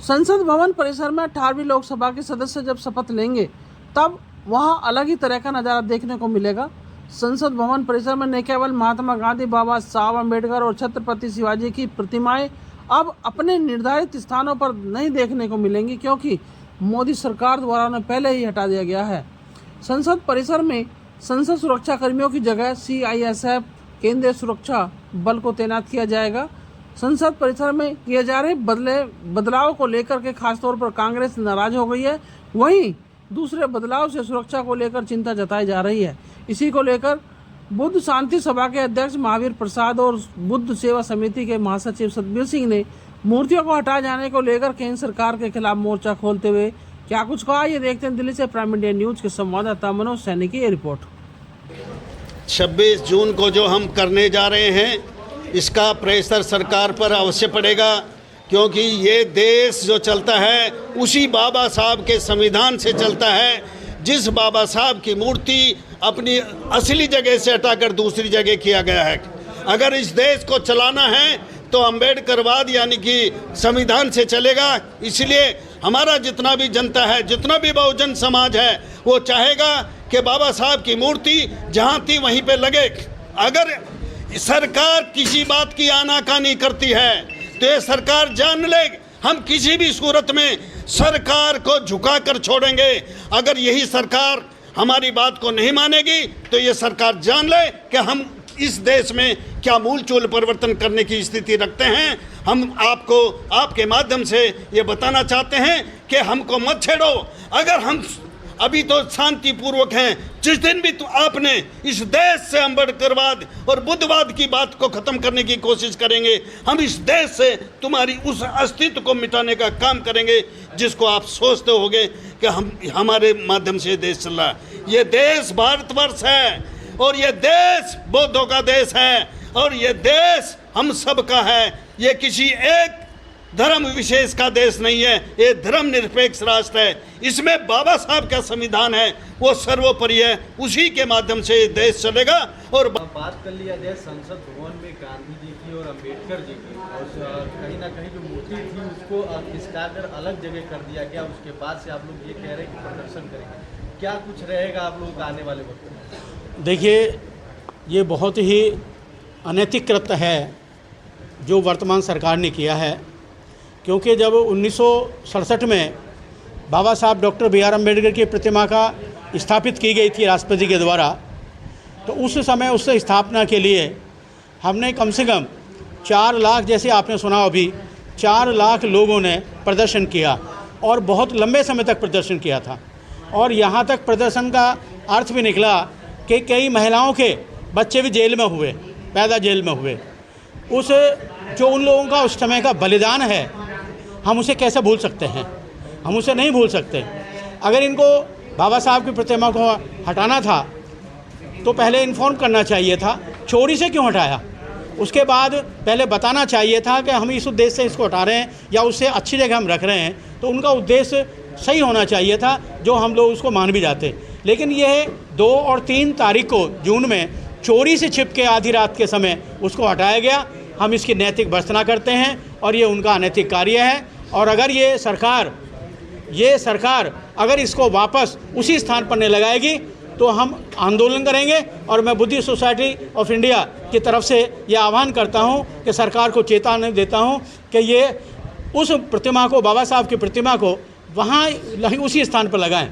संसद भवन परिसर में 18वीं लोकसभा के सदस्य जब शपथ लेंगे तब वहां अलग ही तरह का नज़ारा देखने को मिलेगा। संसद भवन परिसर में न केवल महात्मा गांधी, बाबा साहब अम्बेडकर और छत्रपति शिवाजी की प्रतिमाएं अब अपने निर्धारित स्थानों पर नहीं देखने को मिलेंगी, क्योंकि मोदी सरकार द्वारा उन्हें पहले ही हटा दिया गया है। संसद परिसर में संसद सुरक्षा कर्मियों की जगह CISF केंद्रीय सुरक्षा बल को तैनात किया जाएगा। संसद परिसर में किए जा रहे बदलाव को लेकर के खासतौर पर कांग्रेस नाराज हो गई है। वहीं दूसरे बदलाव से सुरक्षा को लेकर चिंता जताई जा रही है। इसी को लेकर बुद्ध शांति सभा के अध्यक्ष महावीर प्रसाद और बुद्ध सेवा समिति के महासचिव सतबीर सिंह ने मूर्तियों को हटाए जाने को लेकर केंद्र सरकार के खिलाफ मोर्चा खोलते हुए क्या कुछ कहा, ये देखते हैं। दिल्ली से प्राइम इंडिया न्यूज के संवाददाता मनोज सैनी की ये रिपोर्ट। 26 जून को जो हम करने जा रहे हैं, इसका प्रेशर सरकार पर अवश्य पड़ेगा, क्योंकि ये देश जो चलता है उसी बाबा साहब के संविधान से चलता है। जिस बाबा साहब की मूर्ति अपनी असली जगह से हटाकर दूसरी जगह किया गया है। अगर इस देश को चलाना है तो अम्बेडकरवाद यानी कि संविधान से चलेगा। इसलिए हमारा जितना भी जनता है, जितना भी बहुजन समाज है, वो चाहेगा कि बाबा साहब की मूर्ति जहाँ थी वहीं पे लगे। अगर सरकार किसी बात की आनाकानी करती है तो ये सरकार जान ले, हम किसी भी सूरत में सरकार को झुका कर छोड़ेंगे। अगर यही सरकार हमारी बात को नहीं मानेगी तो ये सरकार जान ले कि हम इस देश में क्या मूलचूल परिवर्तन करने की स्थिति रखते हैं। हम आपको आपके माध्यम से ये बताना चाहते हैं कि हमको मत छेड़ो। अगर हम अभी तो शांतिपूर्वक हैं, जिस दिन भी आपने इस देश से अम्बेडकरवाद और बुद्धवाद की बात को ख़त्म करने की कोशिश करेंगे, हम इस देश से तुम्हारी उस अस्तित्व को मिटाने का काम करेंगे जिसको आप सोचते होंगे कि हमारे माध्यम से ये देश चल रहा है। ये देश भारतवर्ष है और ये देश बौद्धों का देश है और ये देश हम सब का है। ये किसी एक धर्म विशेष का देश नहीं है, ये धर्मनिरपेक्ष राष्ट्र है। इसमें बाबा साहब का संविधान है, वो सर्वोपरि है, उसी के माध्यम से ये देश चलेगा। और बात कर लिया जाए संसद भवन में गांधी जी की और अम्बेडकर जी की, और कहीं ना कहीं जो मूर्ति थी उसको खिसकाकर अलग जगह कर दिया गया। उसके बाद से आप लोग ये कह रहे हैं कि प्रदर्शन करेंगे, क्या कुछ रहेगा आप लोगों का आने वाले वक्त में? देखिए, ये बहुत ही अनैतिक कृत्य है जो वर्तमान सरकार ने किया है, क्योंकि जब 1967 में बाबा साहब डॉक्टर BR अम्बेडकर की प्रतिमा का स्थापित की गई थी राष्ट्रपति के द्वारा, तो उस समय उस स्थापना के लिए हमने कम से कम 4 लाख, जैसे आपने सुना अभी, 4 लाख लोगों ने प्रदर्शन किया और बहुत लंबे समय तक प्रदर्शन किया था। और यहाँ तक प्रदर्शन का अर्थ भी निकला कि कई महिलाओं के बच्चे भी जेल में हुए, पैदा जेल में हुए। उस जो उन लोगों का उस समय का बलिदान है, हम उसे कैसे भूल सकते हैं? हम उसे नहीं भूल सकते। अगर इनको बाबा साहब की प्रतिमा को हटाना था तो पहले इन्फॉर्म करना चाहिए था। चोरी से क्यों हटाया? उसके बाद पहले बताना चाहिए था कि हम इस उद्देश्य से इसको हटा रहे हैं या उससे अच्छी जगह हम रख रहे हैं, तो उनका उद्देश्य सही होना चाहिए था, जो हम लोग उसको मान भी जाते। लेकिन यह 2 और 3 तारीख को जून में चोरी से छिप के आधी रात के समय उसको हटाया गया। हम इसकी नैतिक भर्त्सना करते हैं और ये उनका अनैतिक कार्य है। और अगर ये सरकार अगर इसको वापस उसी स्थान पर नहीं लगाएगी तो हम आंदोलन करेंगे। और मैं बुद्धिस्ट सोसाइटी ऑफ इंडिया की तरफ से ये आह्वान करता हूँ कि सरकार को चेतावनी देता हूँ कि ये उस प्रतिमा को, बाबा साहब की प्रतिमा को वहाँ उसी स्थान पर लगाएं।